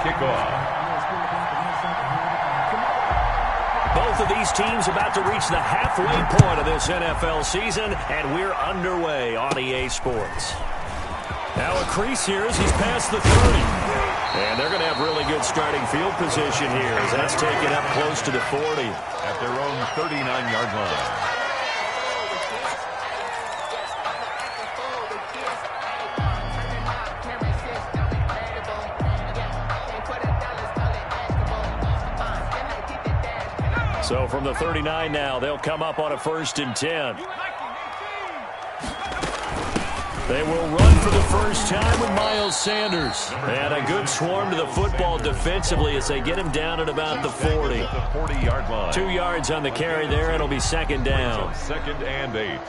kickoff. Both of these teams about to reach the halfway point of this NFL season, and we're underway on EA Sports. Now a crease here as he's past the 30. And they're going to have really good starting field position here as that's taken up close to the 40. At their own 39-yard line. So from the 39 now, they'll come up on a 1st and 10. They will run for the first time with Miles Sanders. And a good swarm to the football defensively as they get him down at about the 40. The 40-yard line. 2 yards on the carry there. It'll be 2nd down. 2nd and 8.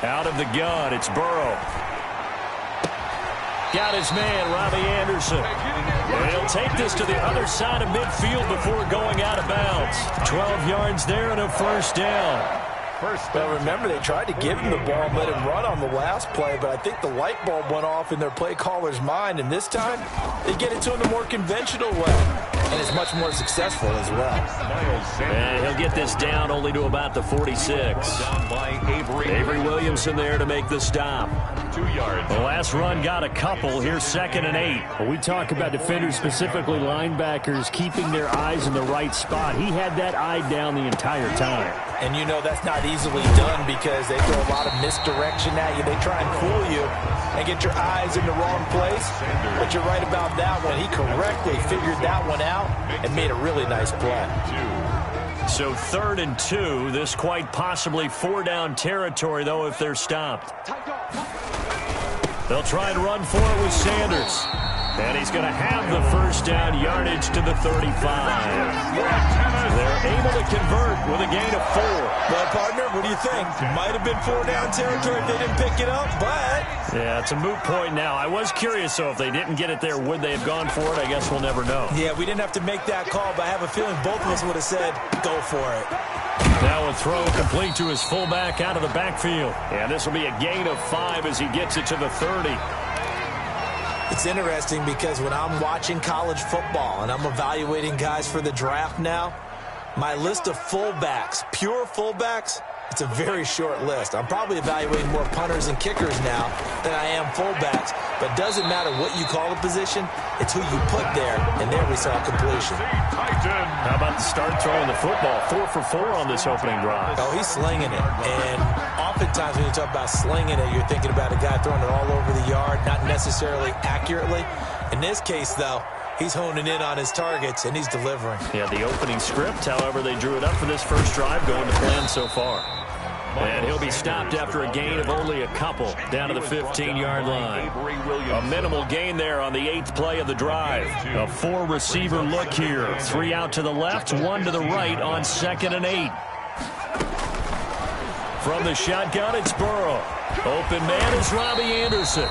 Out of the gun, it's Burrow. Got his man, Robbie Anderson. And he'll take this to the other side of midfield before going out of bounds. 12 yards there and a 1st down. Well, remember, they tried to give him the ball and let him run on the last play, but I think the light bulb went off in their play caller's mind, and this time they get it to him the more conventional way, and it's much more successful as well. And he'll get this down only to about the 46. Down by Avery Williamson there to make the stop. 2 yards. The last run got a couple. Here's 2nd and 8. Well, we talk about defenders, specifically linebackers, keeping their eyes in the right spot. He had that eye down the entire time. And you know that's not easily done because they throw a lot of misdirection at you. They try and fool you and get your eyes in the wrong place. But you're right about that one. He correctly figured that one out and made a really nice play. So 3rd and 2. This quite possibly 4-down territory, though, if they're stopped. They'll try and run for it with Sanders. And he's going to have the 1st down yardage to the 35. They're able to convert with a gain of 4. Well, partner, what do you think? Might have been 4-down territory if they didn't pick it up, but... Yeah, it's a moot point now. I was curious, though, if they didn't get it there, would they have gone for it? I guess we'll never know. Yeah, we didn't have to make that call, but I have a feeling both of us would have said, go for it. Now a throw complete to his fullback out of the backfield. And this will be a gain of 5 as he gets it to the 30. It's interesting because when I'm watching college football and I'm evaluating guys for the draft now, my list of fullbacks, pure fullbacks, it's a very short list. I'm probably evaluating more punters and kickers now than I am fullbacks, but it doesn't matter what you call the position, it's who you put there, and there we saw completion. How about the start throwing the football? 4 for 4 on this opening drive. Oh, he's slinging it, and oftentimes when you talk about slinging it, you're thinking about a guy throwing it all over the yard, not necessarily accurately. In this case, though, he's honing in on his targets, and he's delivering. Yeah, the opening script, however, they drew it up for this first drive, going to plan so far. And he'll be stopped after a gain of only a couple, down to the 15-yard line. A minimal gain there on the 8th play of the drive. A 4-receiver look here. 3 out to the left, 1 to the right on 2nd and 8. From the shotgun, it's Burrow. Open man is Robbie Anderson.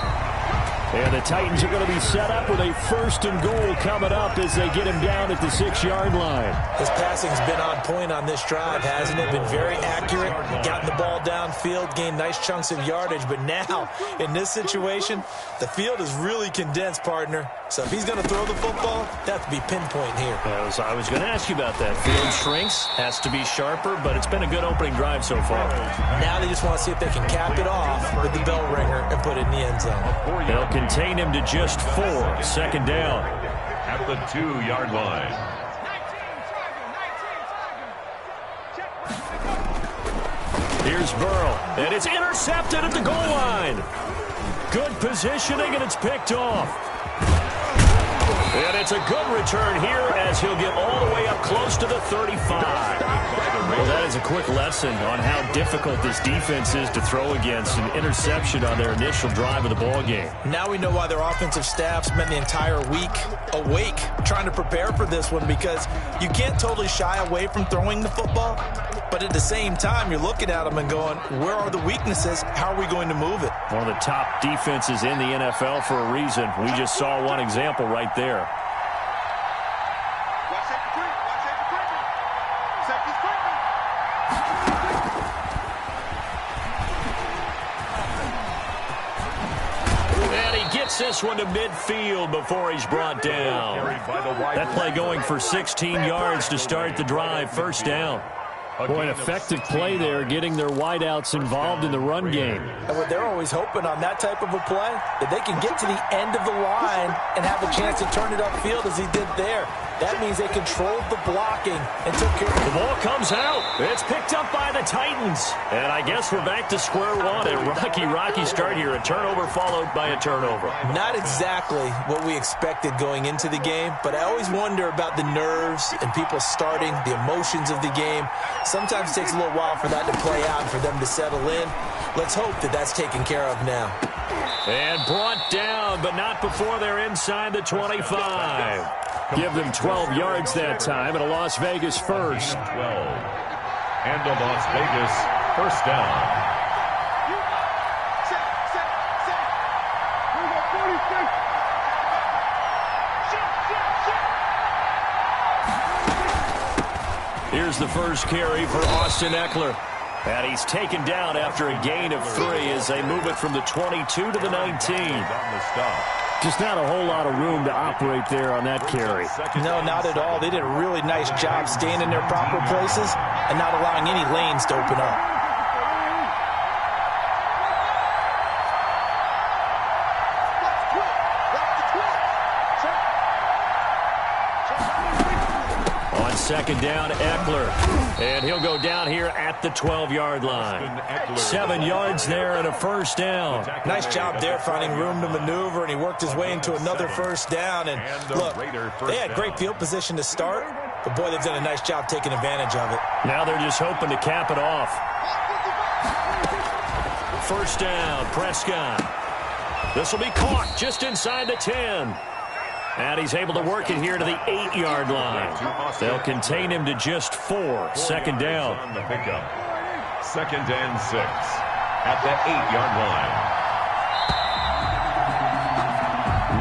And the Titans are going to be set up with a 1st and goal coming up as they get him down at the 6-yard line. His passing's been on point on this drive, hasn't it? Been very accurate, gotten the ball downfield, gained nice chunks of yardage. But now, in this situation, the field is really condensed, partner. So if he's going to throw the football, that to be pinpoint here. I was going to ask you about that. Field shrinks, has to be sharper, but it's been a good opening drive so far. Now they just want to see if they can cap it off with the bell ringer and put it in the end zone. They'll contain him to just 4. 2nd down. At the 2-yard line. Here's Burrow, and it's intercepted at the goal line. Good positioning, and it's picked off. And it's a good return here as he'll get all the way up close to the 35. Well, that is a quick lesson on how difficult this defense is to throw against. An interception on their initial drive of the ballgame. Now we know why their offensive staff spent the entire week awake trying to prepare for this one, because you can't totally shy away from throwing the football, but at the same time you're looking at them and going, where are the weaknesses? How are we going to move it? One of the top defenses in the NFL for a reason. We just saw one example right there. And he gets this one to midfield before he's brought down. That play going for 16 yards to start the drive. First down. Boy, an effective play there, getting their wideouts involved in the run game. And what they're always hoping on that type of a play, that they can get to the end of the line and have a chance to turn it upfield as he did there. That means they controlled the blocking and took care of it. The ball comes out. It's picked up by the Titans. And I guess we're back to square one. A rocky start here. A turnover followed by a turnover. Not exactly what we expected going into the game, but I always wonder about the nerves and people starting, the emotions of the game. Sometimes it takes a little while for that to play out and for them to settle in. Let's hope that that's taken care of now. And brought down, but not before they're inside the 25. Give them 12 yards that time, and a Las Vegas first. 12. And a Las Vegas first down. Here's the first carry for Austin Eckler. And he's taken down after a gain of 3 as they move it from the 22 to the 19. Just not a whole lot of room to operate there on that carry. No, not at all. They did a really nice job staying in their proper places and not allowing any lanes to open up. On second down, Eckler. And he'll go down here at the 12-yard line. 7 yards there and a first down. Nice job there finding room to maneuver, and he worked his way into another first down. And look, they had great field position to start, but boy, they've done a nice job taking advantage of it. Now they're just hoping to cap it off. First down, Prescott. This will be caught just inside the 10. And he's able to work it here to the 8-yard line. They'll contain him to just 4. Second down. On the pickup. 2nd and 6 at the 8-yard line.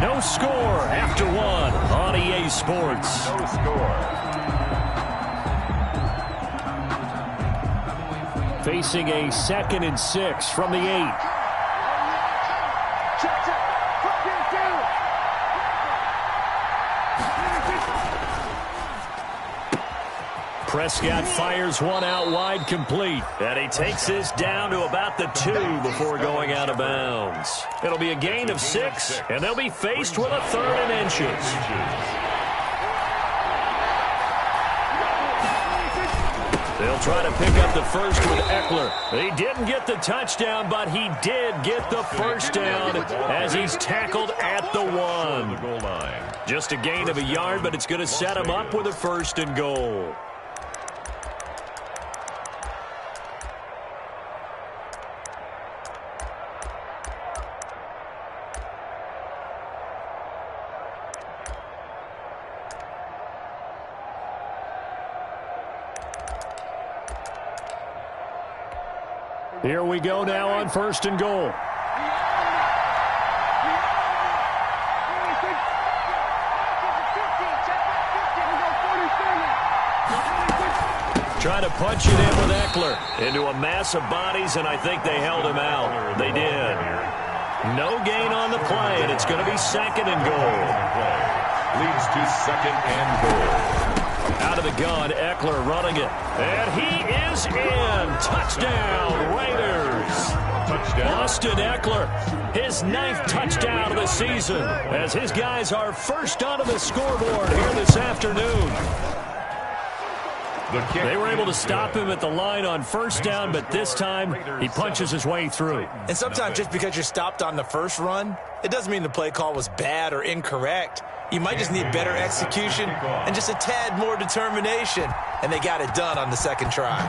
No score after 1 on EA Sports. No score. Facing a 2nd and 6 from the 8. Prescott fires one out wide, complete. And he takes this down to about the 2 before going out of bounds. It'll be a gain of 6, and they'll be faced with a 3rd and inches. They'll try to pick up the first with Eckler. He didn't get the touchdown, but he did get the first down as he's tackled at the 1. Just a gain of a yard, but it's going to set him up with a 1st and goal. Here we go now on 1st and goal. Trying to punch it in with Eckler into a mass of bodies, and I think they held him out. They did. No gain on the play, and it's going to be 2nd and goal. Leads to 2nd and goal. Out of the gun, Eckler running it. And he is in. Touchdown, Raiders. Touchdown. Austin Eckler, his 9th touchdown of the season, as his guys are first onto the scoreboard here this afternoon. They were able to stop him at the line on 1st down, but this time he punches his way through. And sometimes just because you're stopped on the first run, it doesn't mean the play call was bad or incorrect. You might just need better execution and just a tad more determination. And they got it done on the 2nd try.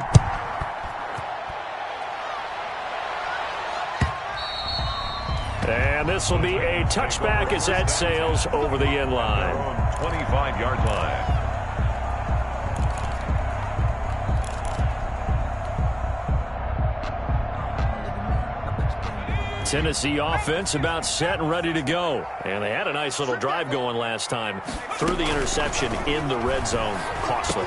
And this will be a touchback as that sails over the end line. 25-yard line. Tennessee offense about set and ready to go. And they had a nice little drive going last time. Through the interception in the red zone. Costly.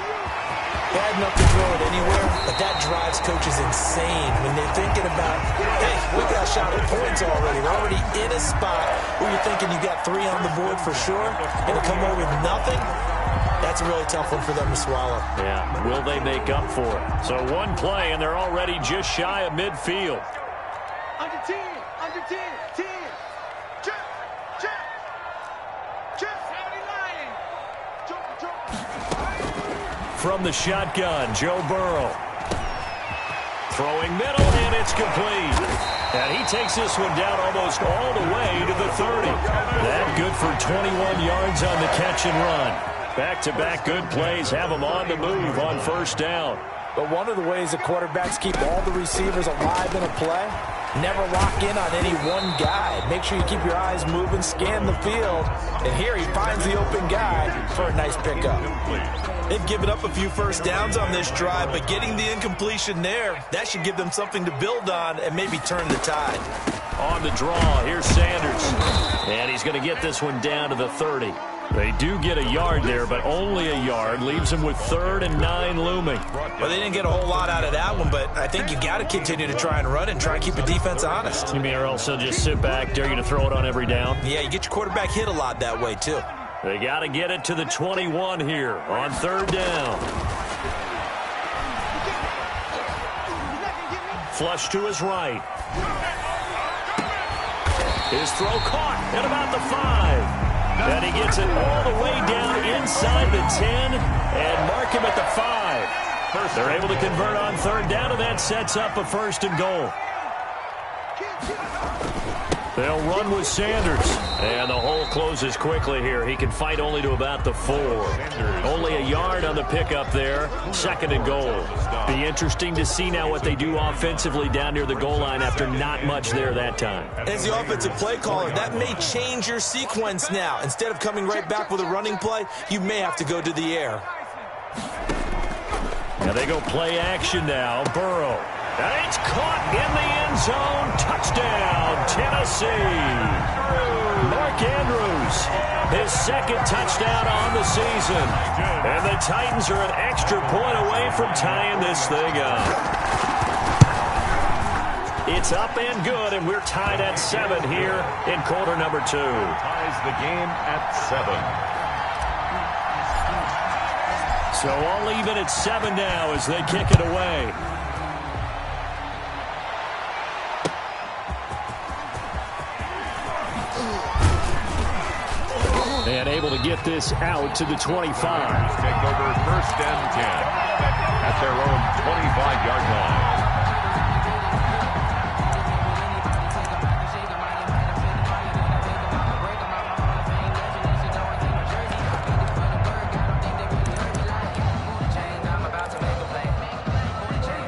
bad enough to throw it anywhere, but that drives coaches insane when they're thinking about, hey, we got a shot at points already. We're already in a spot where you're thinking you got 3 on the board for sure, and to come away with nothing, that's a really tough one for them to swallow. Yeah, will they make up for it? So one play, and they're already just shy of midfield. Under 10, under 10, 10. Check, check, check, 79. From the shotgun, Joe Burrow. Throwing middle, and it's complete. And he takes this one down almost all the way to the 30. That good for 21 yards on the catch and run. Back-to-back good plays have them on the move on first down. But one of the ways that quarterbacks keep all the receivers alive in a play, never lock in on any one guy. Make sure you keep your eyes moving, scan the field. And here he finds the open guy for a nice pickup. They've given up a few first downs on this drive, but getting the incompletion there, that should give them something to build on and maybe turn the tide. On the draw, here's Sanders. And he's going to get this one down to the 30. They do get a yard there, but only a yard. Leaves them with 3rd and 9 looming. Well, they didn't get a whole lot out of that one, but I think you got to continue to try and run it and try and keep the defense honest. You mean or else they'll just sit back, dare you to throw it on every down? Yeah, you get your quarterback hit a lot that way, too. They got to get it to the 21 here on 3rd down. Flush to his right. His throw caught at about the 5. And he gets it all the way down inside the 10 and mark him at the 5. They're able to convert on 3rd down, and that sets up a 1st and goal. They'll run with Sanders. And the hole closes quickly here. He can fight only to about the 4. Only a yard on the pickup there. 2nd and goal. Be interesting to see now what they do offensively down near the goal line after not much there that time. As the offensive play caller, that may change your sequence now. Instead of coming right back with a running play, you may have to go to the air. Now they go play action now. Burrow. And it's caught in the end zone. Touchdown, Tennessee. Mark Andrews, his 2nd touchdown on the season. And the Titans are an extra point away from tying this thing up. It's up and good, and we're tied at 7 here in quarter number 2. Ties the game at 7. So all even at 7 now as they kick it away. And able to get this out to the 25. Take over 1st and 10 at their own 25-yard line.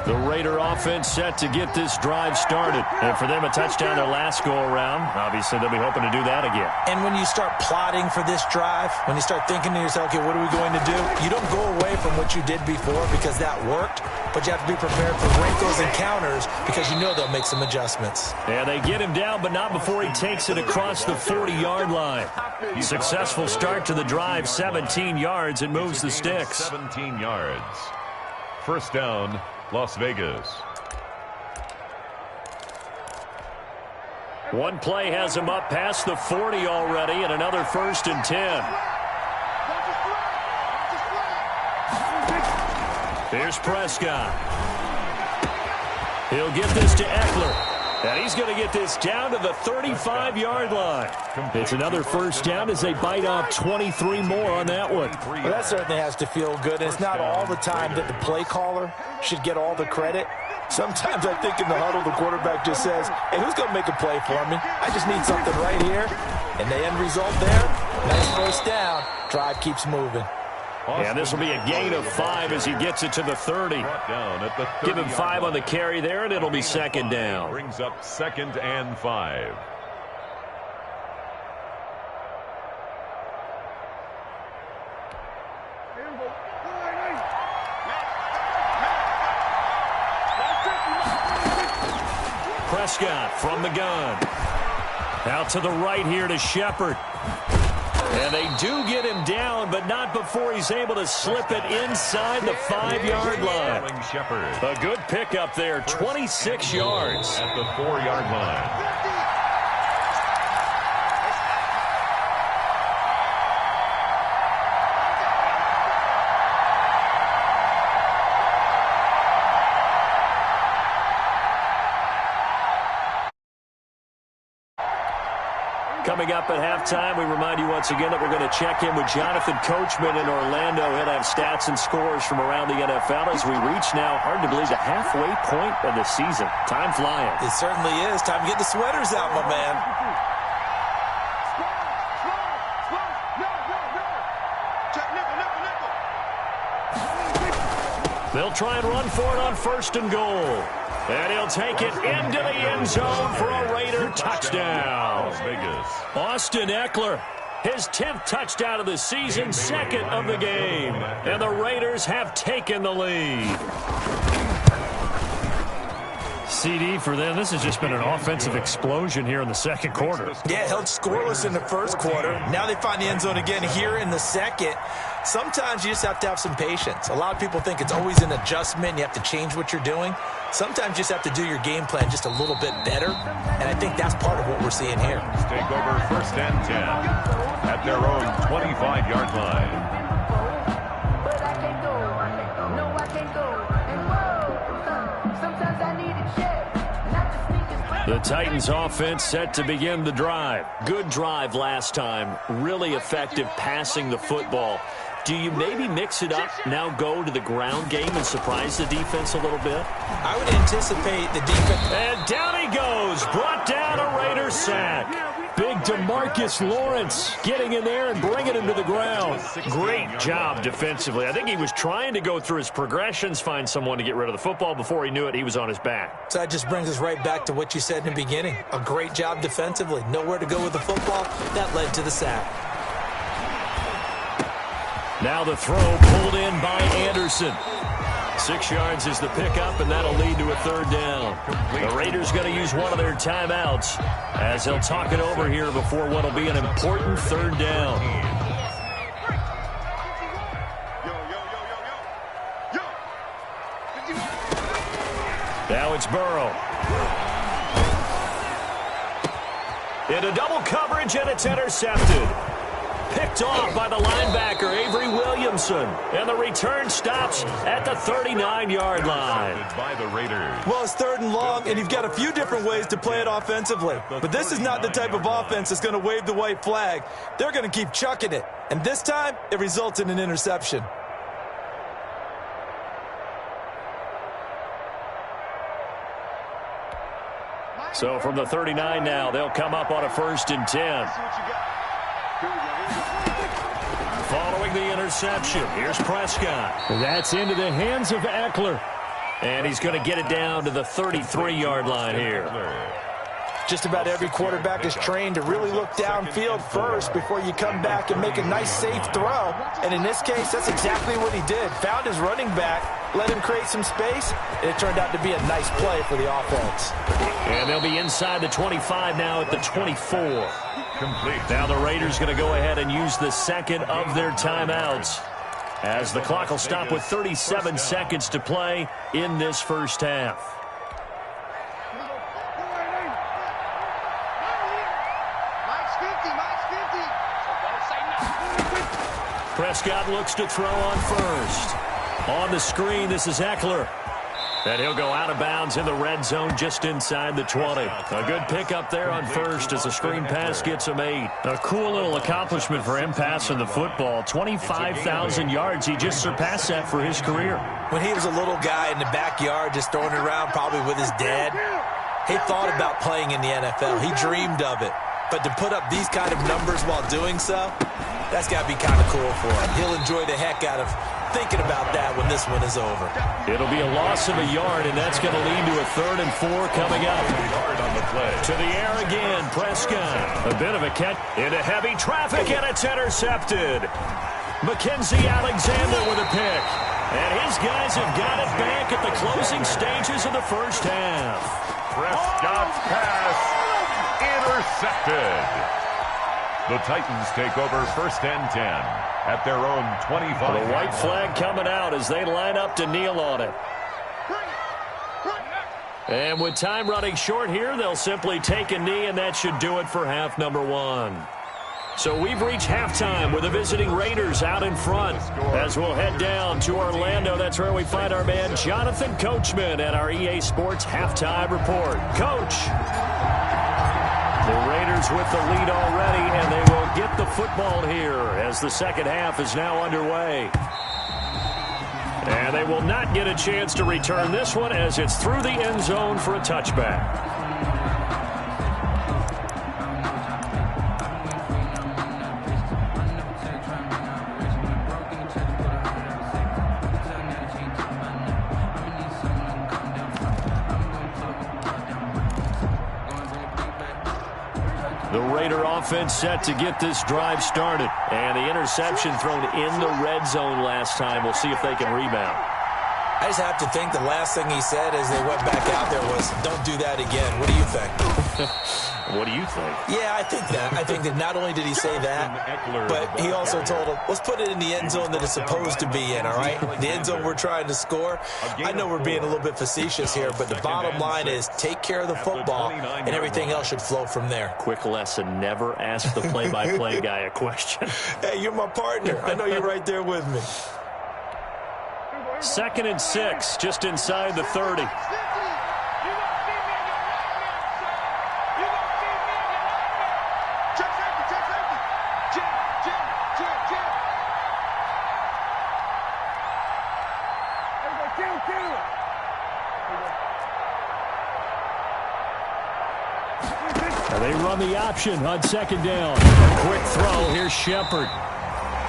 The Raider offense set to get this drive started. And for them, a touchdown their last go-around. Obviously, they'll be hoping to do that again. And when you start plotting for this drive, when you start thinking to yourself, okay, what are we going to do? You don't go away from what you did before because that worked, but you have to be prepared for wrinkles and counters because you know they'll make some adjustments. Yeah, they get him down, but not before he takes it across the 40-yard line. Successful start to the drive, 17 yards, and moves the sticks. 17 yards. 1st down, Las Vegas. One play has him up past the 40 already, and another 1st and 10. Here's Prescott. He'll get this to Eckler. And he's going to get this down to the 35-yard line. It's another 1st down as they bite off 23 more on that one. Well, that certainly has to feel good. It's not all the time that the play caller should get all the credit. Sometimes I think in the huddle, the quarterback just says, hey, who's going to make a play for me? I just need something right here. And the end result there, nice 1st down. Drive keeps moving. And this will be a gain of 5 as he gets it to the 30. Give him 5 on the carry there, and it'll be 2nd down. Brings up 2nd and 5. Prescott from the gun. Out to the right here to Shepard. And they do get him down, but not before he's able to slip it inside the 5-yard line. A good pickup there, 26 yards. At the 4-yard line. Coming up at halftime, we remind you once again that we're going to check in with Jonathan Coachman in Orlando. He'll have stats and scores from around the NFL as we reach now, hard to believe, the halfway point of the season. Time flying. It certainly is. Time to get the sweaters out, my man. They'll try and run for it on 1st and goal. And he'll take it into the end zone for a Raider touchdown. Austin Eckler, his 10th touchdown of the season, 2nd of the game. And the Raiders have taken the lead. CD for them. This has just been an offensive explosion here in the second quarter. Yeah, held scoreless in the first quarter. Now they find the end zone again here in the second. Sometimes you just have to have some patience. A lot of people think it's always an adjustment. You have to change what you're doing. Sometimes you just have to do your game plan just a little bit better, and I think that's part of what we're seeing here. Take over 1st and 10 at their own 25-yard line. The Titans offense set to begin the drive. Good drive last time. Really effective passing the football. Do you maybe mix it up, now go to the ground game and surprise the defense a little bit? I would anticipate the defense. And down he goes. Brought down a Raider sack. Big DeMarcus Lawrence getting in there and bringing him to the ground. Great job defensively. I think he was trying to go through his progressions, find someone to get rid of the football. Before he knew it, he was on his back. So that just brings us right back to what you said in the beginning. A great job defensively. Nowhere to go with the football. That led to the sack. Now the throw pulled in by Anderson. 6 yards is the pickup, and that'll lead to a 3rd down. The Raiders going to use one of their timeouts as they'll talk it over here before what will be an important 3rd down. Now it's Burrow. Into double coverage, and it's intercepted. Picked off by the linebacker, Avery Williamson. And the return stops at the 39-yard line. By the Raiders. Well, it's 3rd and long, and you've got a few different ways to play it offensively. But this is not the type of offense that's going to wave the white flag. They're going to keep chucking it. And this time, it results in an interception. So from the 39 now, they'll come up on a 1st and 10. Following the interception, here's Prescott. That's into the hands of Eckler. And he's going to get it down to the 33-yard line here. Just about every quarterback is trained to really look downfield first before you come back and make a nice, safe throw. And in this case, that's exactly what he did. Found his running back, let him create some space, and it turned out to be a nice play for the offense. And they'll be inside the 25 now at the 24. Complete. Now the Raiders going to go ahead and use the 2nd of their timeouts, as the clock will stop with 37 seconds to play in this first half. Prescott looks to throw on 1st. On the screen, this is Eckler. And he'll go out of bounds in the red zone just inside the 20. A good pickup there on 1st as the screen pass gets him 8. A cool little accomplishment for him passing the football. 25,000 yards. He just surpassed that for his career. When he was a little guy in the backyard just throwing it around probably with his dad, he thought about playing in the NFL. He dreamed of it. But to put up these kind of numbers while doing so, that's got to be kind of cool for him. He'll enjoy the heck out of thinking about that when this one is over. It'll be a loss of a yard, and that's going to lead to a 3rd and 4 coming up. On the play. To the air again, Prescott. A bit of a catch into heavy traffic, and it's intercepted. Mackenzie Alexander with a pick. And his guys have got it back at the closing stages of the first half. Prescott's pass intercepted. The Titans take over 1st and 10 at their own 25. The white flag coming out as they line up to kneel on it. And with time running short here, they'll simply take a knee, and that should do it for half number one. So we've reached halftime with the visiting Raiders out in front. As we'll head down to Orlando, that's where we find our man Jonathan Coachman at our EA Sports Halftime Report. Coach, the Raiders with the lead already, and they will get the football here as the second half is now underway. And they will not get a chance to return this one as it's through the end zone for a touchback. The Raider offense set to get this drive started. And the interception thrown in the red zone last time. We'll see if they can rebound. I just have to think the last thing he said as they went back out there was, don't do that again. What do you think? What do you think? Yeah, I think that. I think that not only did he say that, but he also told him, let's put it in the end zone that it's supposed to be in, all right? The end zone we're trying to score. I know we're being a little bit facetious here, but the bottom line is take care of the football, and everything else should flow from there. Quick lesson, never ask the play-by-play guy a question. Hey, you're my partner. I know you're right there with me. 2nd and 6, just inside the 30. They run the option on 2nd down. Quick throw. Here's Shepard.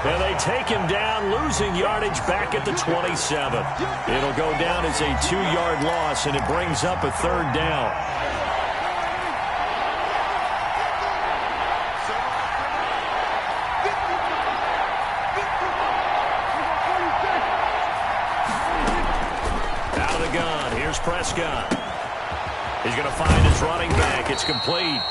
And they take him down, losing yardage back at the 27. It'll go down as a 2-yard loss, and it brings up a 3rd down. Out of the gun. Here's Prescott. He's going to find his running back. It's complete.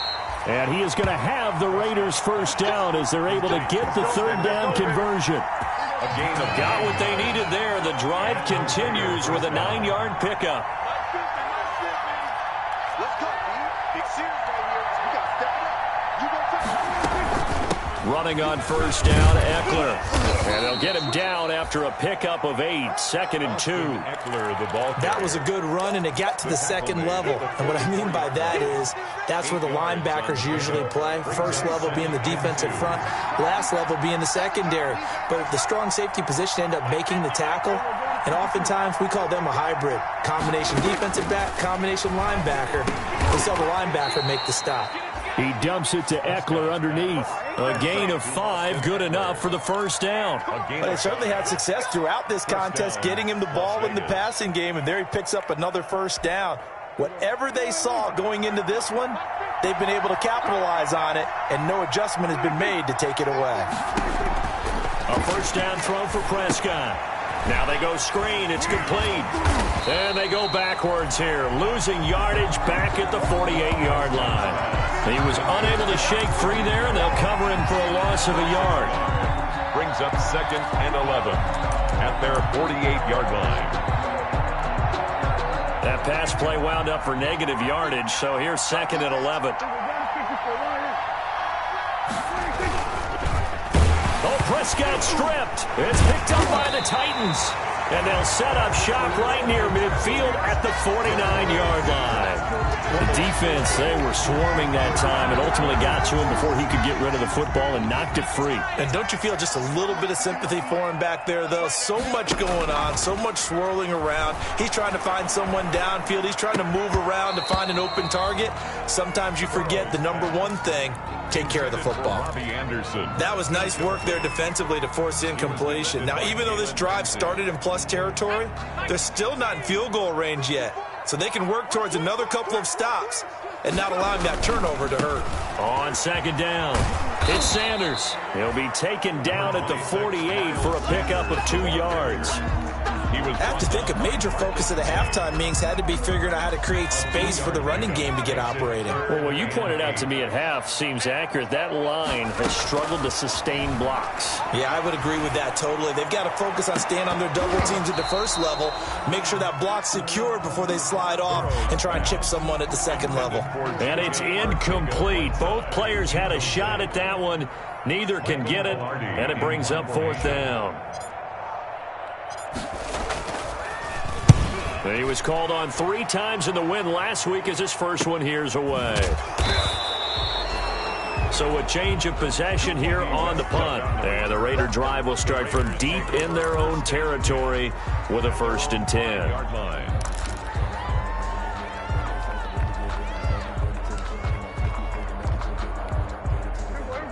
And he is going to have the Raiders first down as they're able to get the 3rd down conversion. Got what they needed there. The drive continues with a 9-yard pickup. Running on 1st down, Eckler. And they'll get him down after a pickup of 8, 2nd and 2. That was a good run, and it got to the 2nd level. And what I mean by that is that's where the linebackers usually play. First level being the defensive front, last level being the secondary. But the strong safety position ended up making the tackle. And oftentimes we call them a hybrid. Combination defensive back, combination linebacker. They saw the linebacker make the stop. He dumps it to Eckler underneath. A gain of 5, good enough for the first down. Well, they certainly had success throughout this contest, getting him the ball in the passing game, and there he picks up another first down. Whatever they saw going into this one, they've been able to capitalize on it, and no adjustment has been made to take it away. A first down throw for Prescott. Now they go screen. It's complete. And they go backwards here, losing yardage back at the 48-yard line. He was unable to shake free there, and they'll cover him for a loss of a yard. Brings up 2nd and 11 at their 48-yard line. That pass play wound up for negative yardage, so here's 2nd and 11. Oh, Prescott stripped. It's picked up by the Titans. And they'll set up shop right near midfield at the 49-yard line. The defense, they were swarming that time and ultimately got to him before he could get rid of the football and knocked it free. And don't you feel just a little bit of sympathy for him back there, though? So much going on, so much swirling around. He's trying to find someone downfield. He's trying to move around to find an open target. Sometimes you forget the number one thing, take care of the football. That was nice work there defensively to force incompletion. Now, even though this drive started in plus territory, they're still not in field goal range yet. So they can work towards another couple of stops and not allowing that turnover to hurt. On 2nd down, it's Sanders. He'll be taken down at the 48 for a pickup of 2 yards. I have to think a major focus of the halftime meetings had to be figuring out how to create space for the running game to get operating. Well, what you pointed out to me at half seems accurate. That line has struggled to sustain blocks. Yeah, I would agree with that totally. They've got to focus on staying on their double teams at the first level, make sure that block's secured before they slide off, and try and chip someone at the second level. And it's incomplete. Both players had a shot at that one. Neither can get it, and it brings up 4th down. He was called on 3 times in the win last week as his first one here's away. So a change of possession here on the punt. And the Raider drive will start from deep in their own territory with a 1st and 10.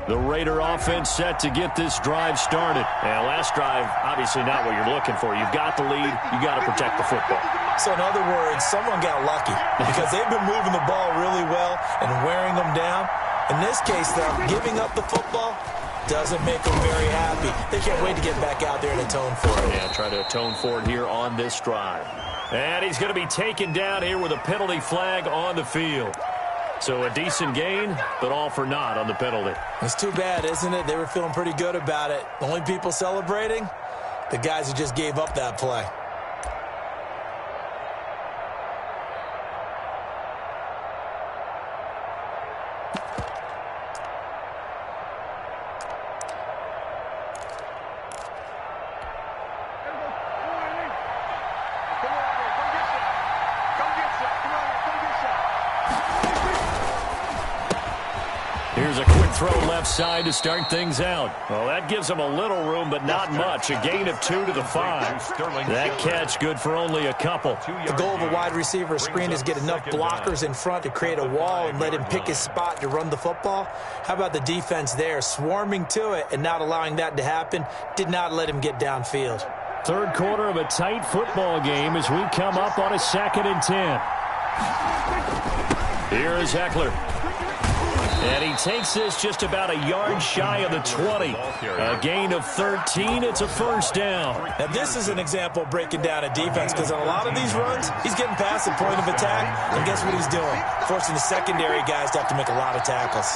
The Raider offense set to get this drive started. And last drive, obviously not what you're looking for. You've got the lead. You got to protect the football. So in other words, someone got lucky because they've been moving the ball really well and wearing them down. In this case, though, giving up the football doesn't make them very happy. They can't wait to get back out there and atone for it. Yeah, try to atone for it here on this drive. And he's going to be taken down here with a penalty flag on the field. So a decent gain, but all for naught on the penalty. It's too bad, isn't it? They were feeling pretty good about it. The only people celebrating, the guys who just gave up that play. Here's a quick throw left side to start things out. Well, that gives them a little room, but not much. A gain of 2 to the 5. That catch good for only a couple. The goal of a wide receiver screen is get enough blockers in front to create a wall and let him pick his spot to run the football. How about the defense there, swarming to it and not allowing that to happen? Did not let him get downfield. Third quarter of a tight football game as we come up on a 2nd and 10. Here is Eckler. And he takes this just about a yard shy of the 20. A gain of 13. It's a 1st down. Now, this is an example of breaking down a defense because on a lot of these runs, he's getting past the point of attack. And guess what he's doing? Forcing the secondary guys to have to make a lot of tackles.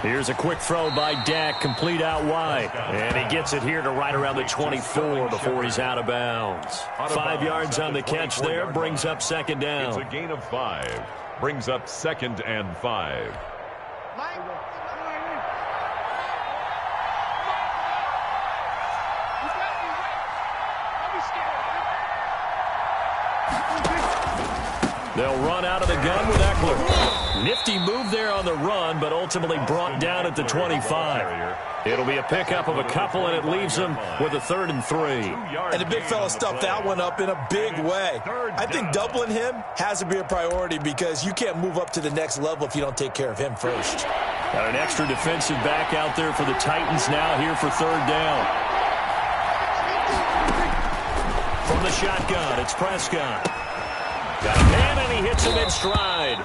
Here's a quick throw by Dak, complete out wide. And he gets it here to right around the 24 before he's out of bounds. 5 yards on the catch there, brings up 2nd down. It's a gain of 5, brings up 2nd and 5. They'll run out of the gun with Eckler. Nifty move there on the run, but ultimately brought down at the 25. It'll be a pickup of a couple, and it leaves them with a 3rd and 3. And the big fella stuffed that one up in a big way. I think doubling him has to be a priority because you can't move up to the next level if you don't take care of him first. Got an extra defensive back out there for the Titans now here for 3rd down. From the shotgun, it's Prescott. Got a man, and he hits him in stride.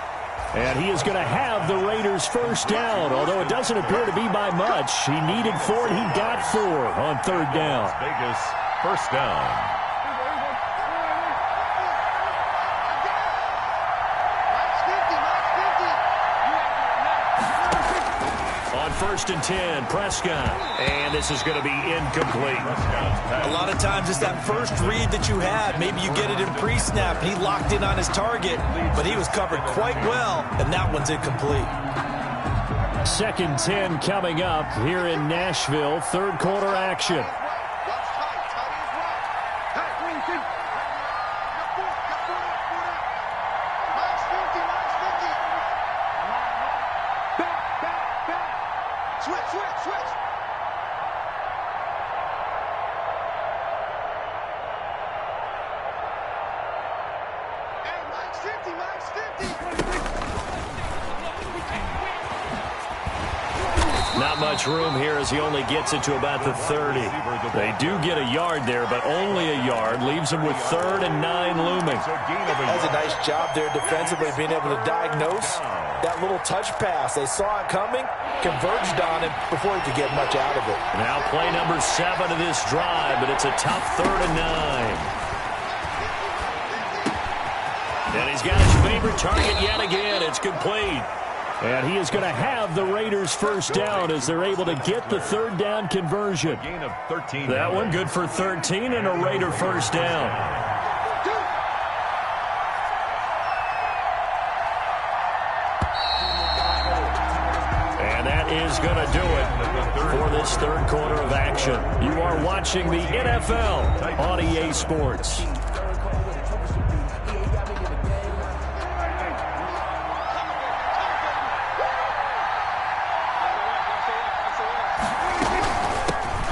And he is going to have the Raiders' 1st down, although it doesn't appear to be by much. He needed 4, and he got 4 on 3rd down. Vegas, 1st down. On 1st and 10, Prescott. And this is going to be incomplete. A lot of times it's that first read that you had. Maybe you get it in pre-snap, and he locked in on his target, but he was covered quite well, and that one's incomplete. 2nd 10 coming up here in Nashville. 3rd quarter action. Not much room here as he only gets it to about the 30. They do get a yard there, but only a yard. Leaves them with 3rd and 9 looming. That's a nice job there defensively, being able to diagnose that little touch pass. They saw it coming, converged on him before he could get much out of it. Now play number 7 of this drive, but it's a tough 3rd and 9. And he's got his favorite target yet again. It's complete. And he is going to have the Raiders first down as they're able to get the 3rd down conversion. Gain of 13. That one good for 13 and a Raider first down. And that is going to do it for this 3rd quarter of action. You are watching the NFL on EA Sports.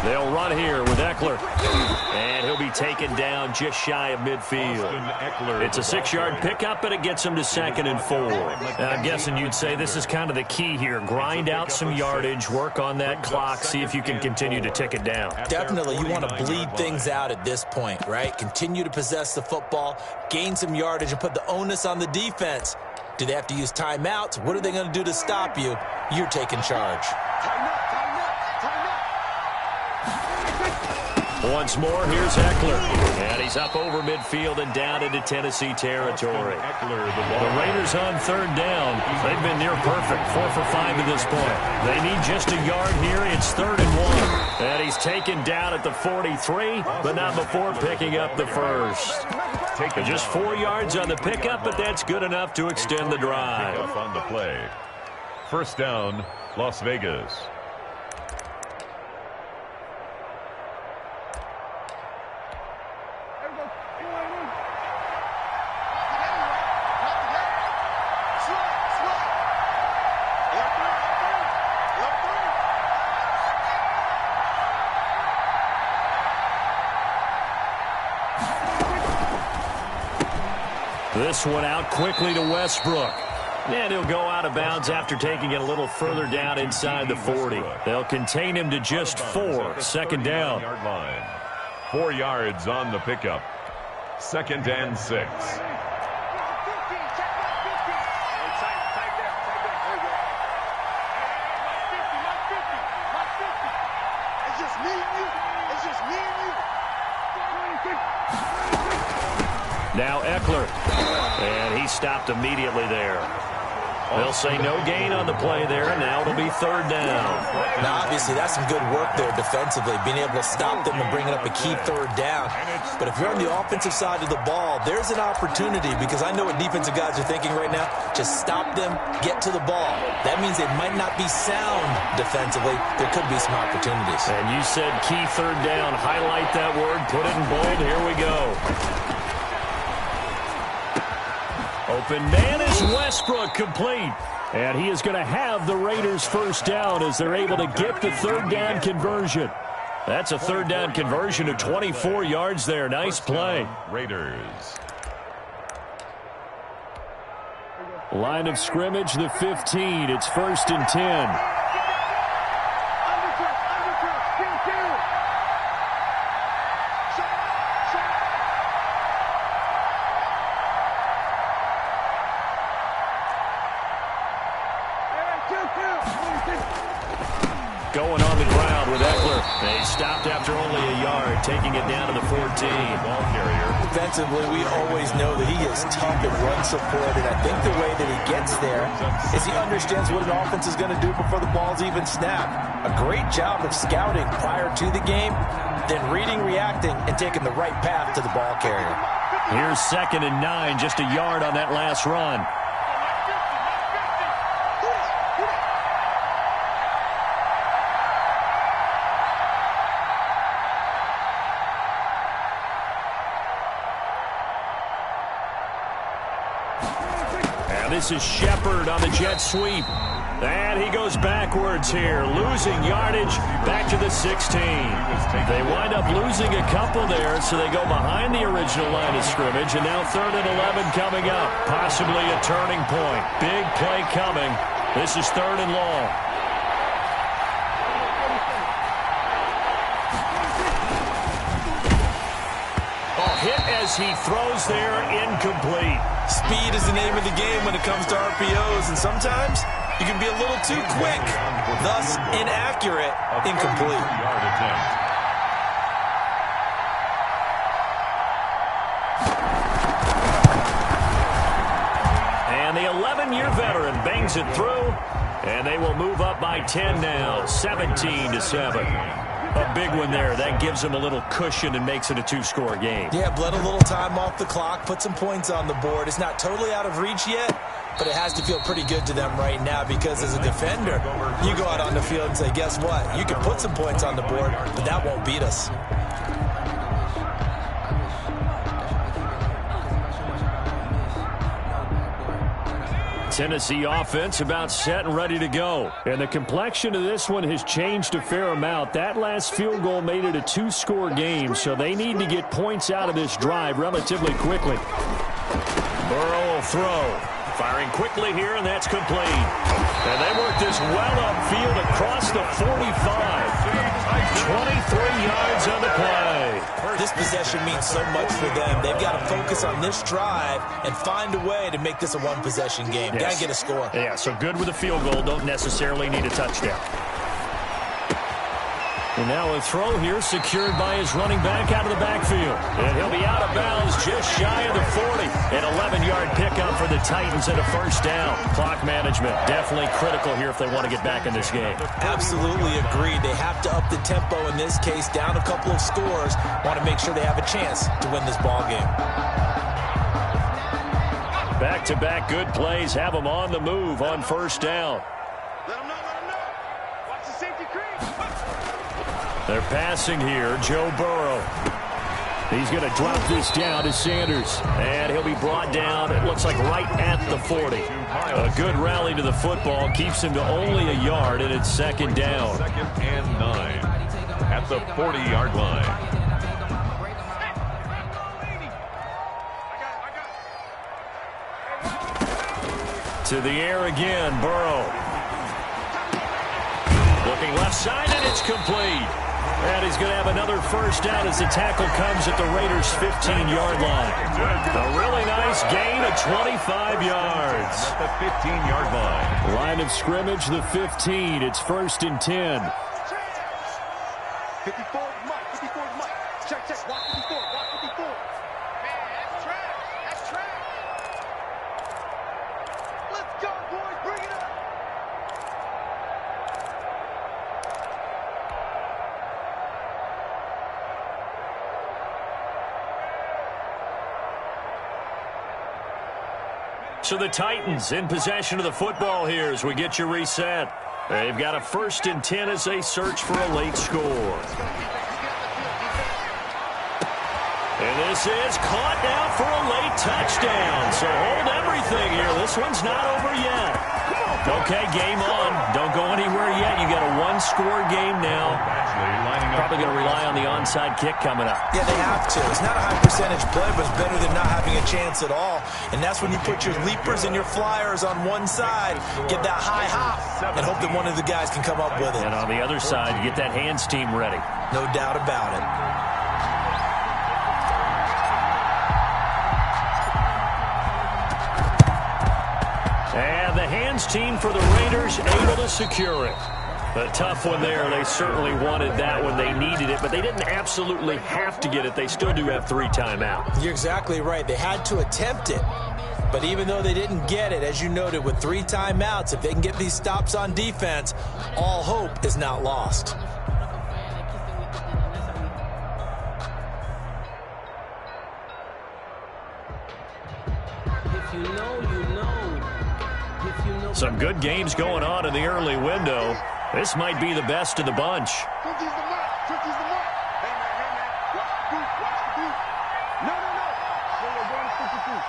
They'll run here with Eckler. And he'll be taken down just shy of midfield. It's a 6-yard pickup, and it gets him to 2nd and 4. Now, I'm guessing you'd say this is kind of the key here. Grind out some yardage, work on that clock, see if you can continue to tick it down. Definitely, you want to bleed things out at this point, right? Continue to possess the football, gain some yardage, and put the onus on the defense. Do they have to use timeouts? What are they going to do to stop you? You're taking charge. Once more, here's Eckler. And he's up over midfield and down into Tennessee territory. The Raiders on 3rd down. They've been near perfect, 4 for 5 at this point. They need just a yard here. It's 3rd and 1. And he's taken down at the 43, but not before picking up the first. Just 4 yards on the pickup, but that's good enough to extend the drive. On the play. First down, Las Vegas. This one out quickly to Westbrook. And he'll go out of bounds after taking it a little further down inside the 40. They'll contain him to just 4. 2nd down. 4 yards on the pickup. 2nd and 6. Now Eckler. And he stopped immediately there. They'll say no gain on the play there, and now it'll be 3rd down. Now, obviously, that's some good work there defensively, being able to stop them and bringing up a key 3rd down. But if you're on the offensive side of the ball, there's an opportunity, because I know what defensive guys are thinking right now. Just stop them, get to the ball. That means they might not be sound defensively. There could be some opportunities. And you said key 3rd down. Highlight that word, put it in bold. Here we go. Open man is Westbrook, complete. And he is going to have the Raiders first down as they're able to get the 3rd down conversion. That's a 3rd down conversion of 24 yards there. Nice play. Raiders. Line of scrimmage, the 15. It's 1st and 10. Going on the ground with Eckler. They stopped after only a yard, taking it down to the 14. Ball carrier. Defensively, we always know that he is tough at run support, and I think the way that he gets there is he understands what an offense is going to do before the ball's even snapped. A great job of scouting prior to the game, then reading, reacting, and taking the right path to the ball carrier. Here's 2nd and 9, just a yard on that last run. This is Shepard on the jet sweep. And he goes backwards here, losing yardage back to the 16. They wind up losing a couple there, so they go behind the original line of scrimmage, and now 3rd and 11 coming up. Possibly a turning point. Big play coming. This is 3rd and long. Oh, hit as he throws there, incomplete. Speed is the name of the game when it comes to RPOs, and sometimes you can be a little too quick, thus inaccurate, incomplete. And the 11-year veteran bangs it through, and they will move up by 10 now, 17-7. A big one there. That gives them a little cushion and makes it a two-score game. Yeah, bled a little time off the clock, put some points on the board. It's not totally out of reach yet, but it has to feel pretty good to them right now because as a defender, you go out on the field and say, guess what? You can put some points on the board, but that won't beat us. Tennessee offense about set and ready to go. And the complexion of this one has changed a fair amount. That last field goal made it a two-score game, so they need to get points out of this drive relatively quickly. Burrow will throw. Firing quickly here, and that's complete. And they work this well upfield across the 45. 23 yards on the play. This possession means so much for them. They've got to focus on this drive and find a way to make this a one-possession game. Yes. Got to get a score. Yeah, so good with a field goal. Don't necessarily need a touchdown. And now a throw here secured by his running back out of the backfield. And he'll be out of bounds just shy of the 40. An 11-yard pickup for the Titans and a first down. Clock management definitely critical here if they want to get back in this game. Absolutely agreed. They have to up the tempo in this case, down a couple of scores. Want to make sure they have a chance to win this ball game. Back-to-back good plays have them on the move on first down. Let him know, let him know. Watch the safety creep. They're passing here, Joe Burrow. He's going to drop this down to Sanders. And he'll be brought down, it looks like right at the 40. A good rally to the football keeps him to only a yard, and it's second down. 2nd and 9 at the 40-yard line. To the air again, Burrow. Looking left side, and it's complete. And he's going to have another first down as the tackle comes at the Raiders' 15-yard line. A really nice gain of 25 yards. At the 15-yard line. Line of scrimmage, the 15. It's 1st and 10. 54 Mike, 54 Mike. Check, check, watch 54, watch 54. Man, that's trash, that's trash. Let's go, boys, bring it up. So the Titans in possession of the football here as we get you reset. They've got a 1st and 10 as they search for a late score. And this is caught now for a late touchdown. So hold everything here. This one's not over yet. Okay, game on. Don't go anywhere yet. You got a one-score game now. Probably going to rely on the onside kick coming up. Yeah, they have to. It's not a high percentage play, but it's better than not having a chance at all. And that's when you put your leapers and your flyers on one side, get that high hop, and hope that one of the guys can come up with it. And on the other side, you get that hands team ready. No doubt about it. And the hands team for the Raiders able to secure it. A tough one there. They certainly wanted that when they needed it, but they didn't absolutely have to get it. They still do have 3 timeouts. You're exactly right. They had to attempt it. But even though they didn't get it, as you noted, with 3 timeouts, if they can get these stops on defense, all hope is not lost. If you know, you know. If you know. Some good games going on in the early window. This might be the best of the bunch. Trick is the mark, trick is the mark. Hey, man, watch the boot, watch the boot. No, no, no. So we're going to 52.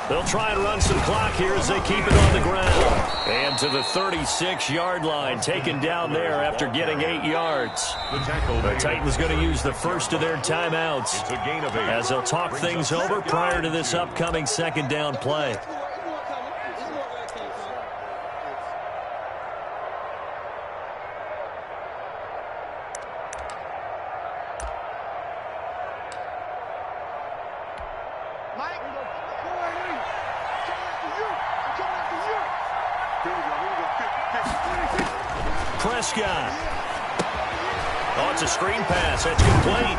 They'll try and run some clock here as they keep it on the ground. And to the 36-yard line, taken down there after getting 8 yards. The Titans going to use the first of their timeouts as they'll talk things over prior to this upcoming second down play. Prescott. Oh, it's a screen pass. That's complete.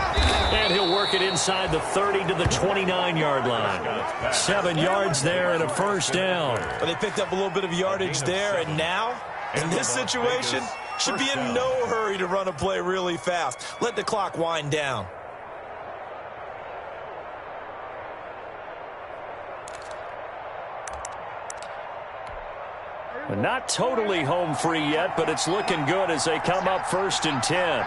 And he'll work it inside the 30 to the 29-yard line. 7 yards there and a first down. But they picked up a little bit of yardage there, and now, in this situation, should be in no hurry to run a play really fast. Let the clock wind down. Not totally home free yet, but it's looking good as they come up 1st and 10.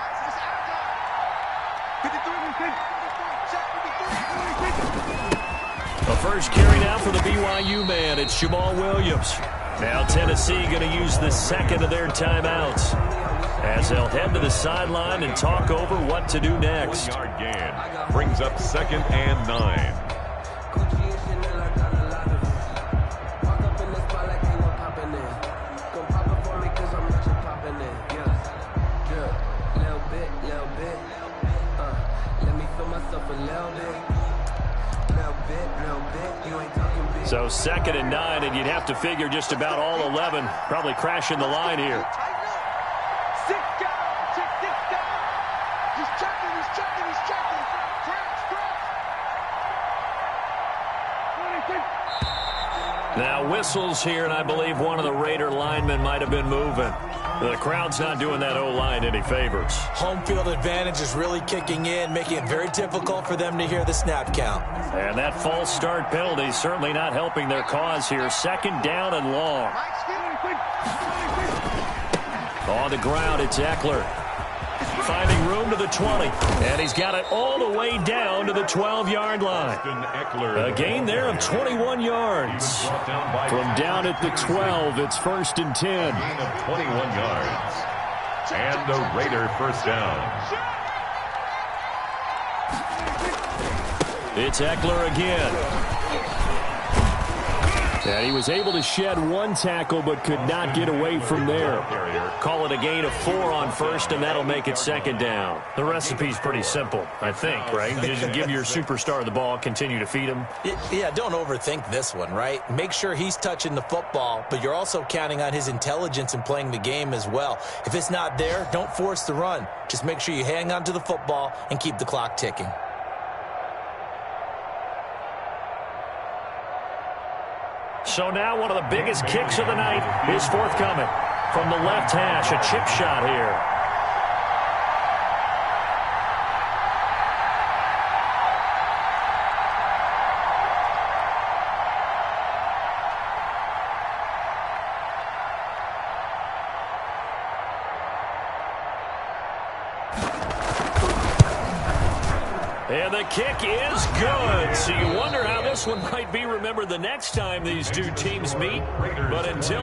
The first carry now for the BYU man. It's Jamal Williams. Now Tennessee going to use the second of their timeouts as they'll head to the sideline and talk over what to do next. 1-yard gain brings up 2nd and 9. So 2nd and 9, and you'd have to figure just about all 11 probably crashing the line here. Now whistles here, and I believe one of the Raider linemen might have been moving. The crowd's not doing that O-line any favors. Home field advantage is really kicking in, making it very difficult for them to hear the snap count. And that false start penalty certainly not helping their cause here. 2nd down and long. On the ground, it's Eckler. Finding room to the 20. And he's got it all the way down to the 12-yard line. A gain there of 21 yards. From down at the 12, it's 1st and 10. Gain of 21 yards. And a Raider first down. It's Eckler again. And he was able to shed 1 tackle but could not get away from there. Call it a gain of 4 on 1st, and that'll make it 2nd down. The recipe's pretty simple, I think, right? You just give your superstar the ball, continue to feed him. Yeah, don't overthink this one, right? Make sure he's touching the football, but you're also counting on his intelligence in playing the game as well. If it's not there, don't force the run. Just make sure you hang on to the football and keep the clock ticking. So now one of the biggest kicks of the night is forthcoming. From the left hash, a chip shot here. And the kick is good. So you wonder how this one might be remembered the next time these two teams meet. But until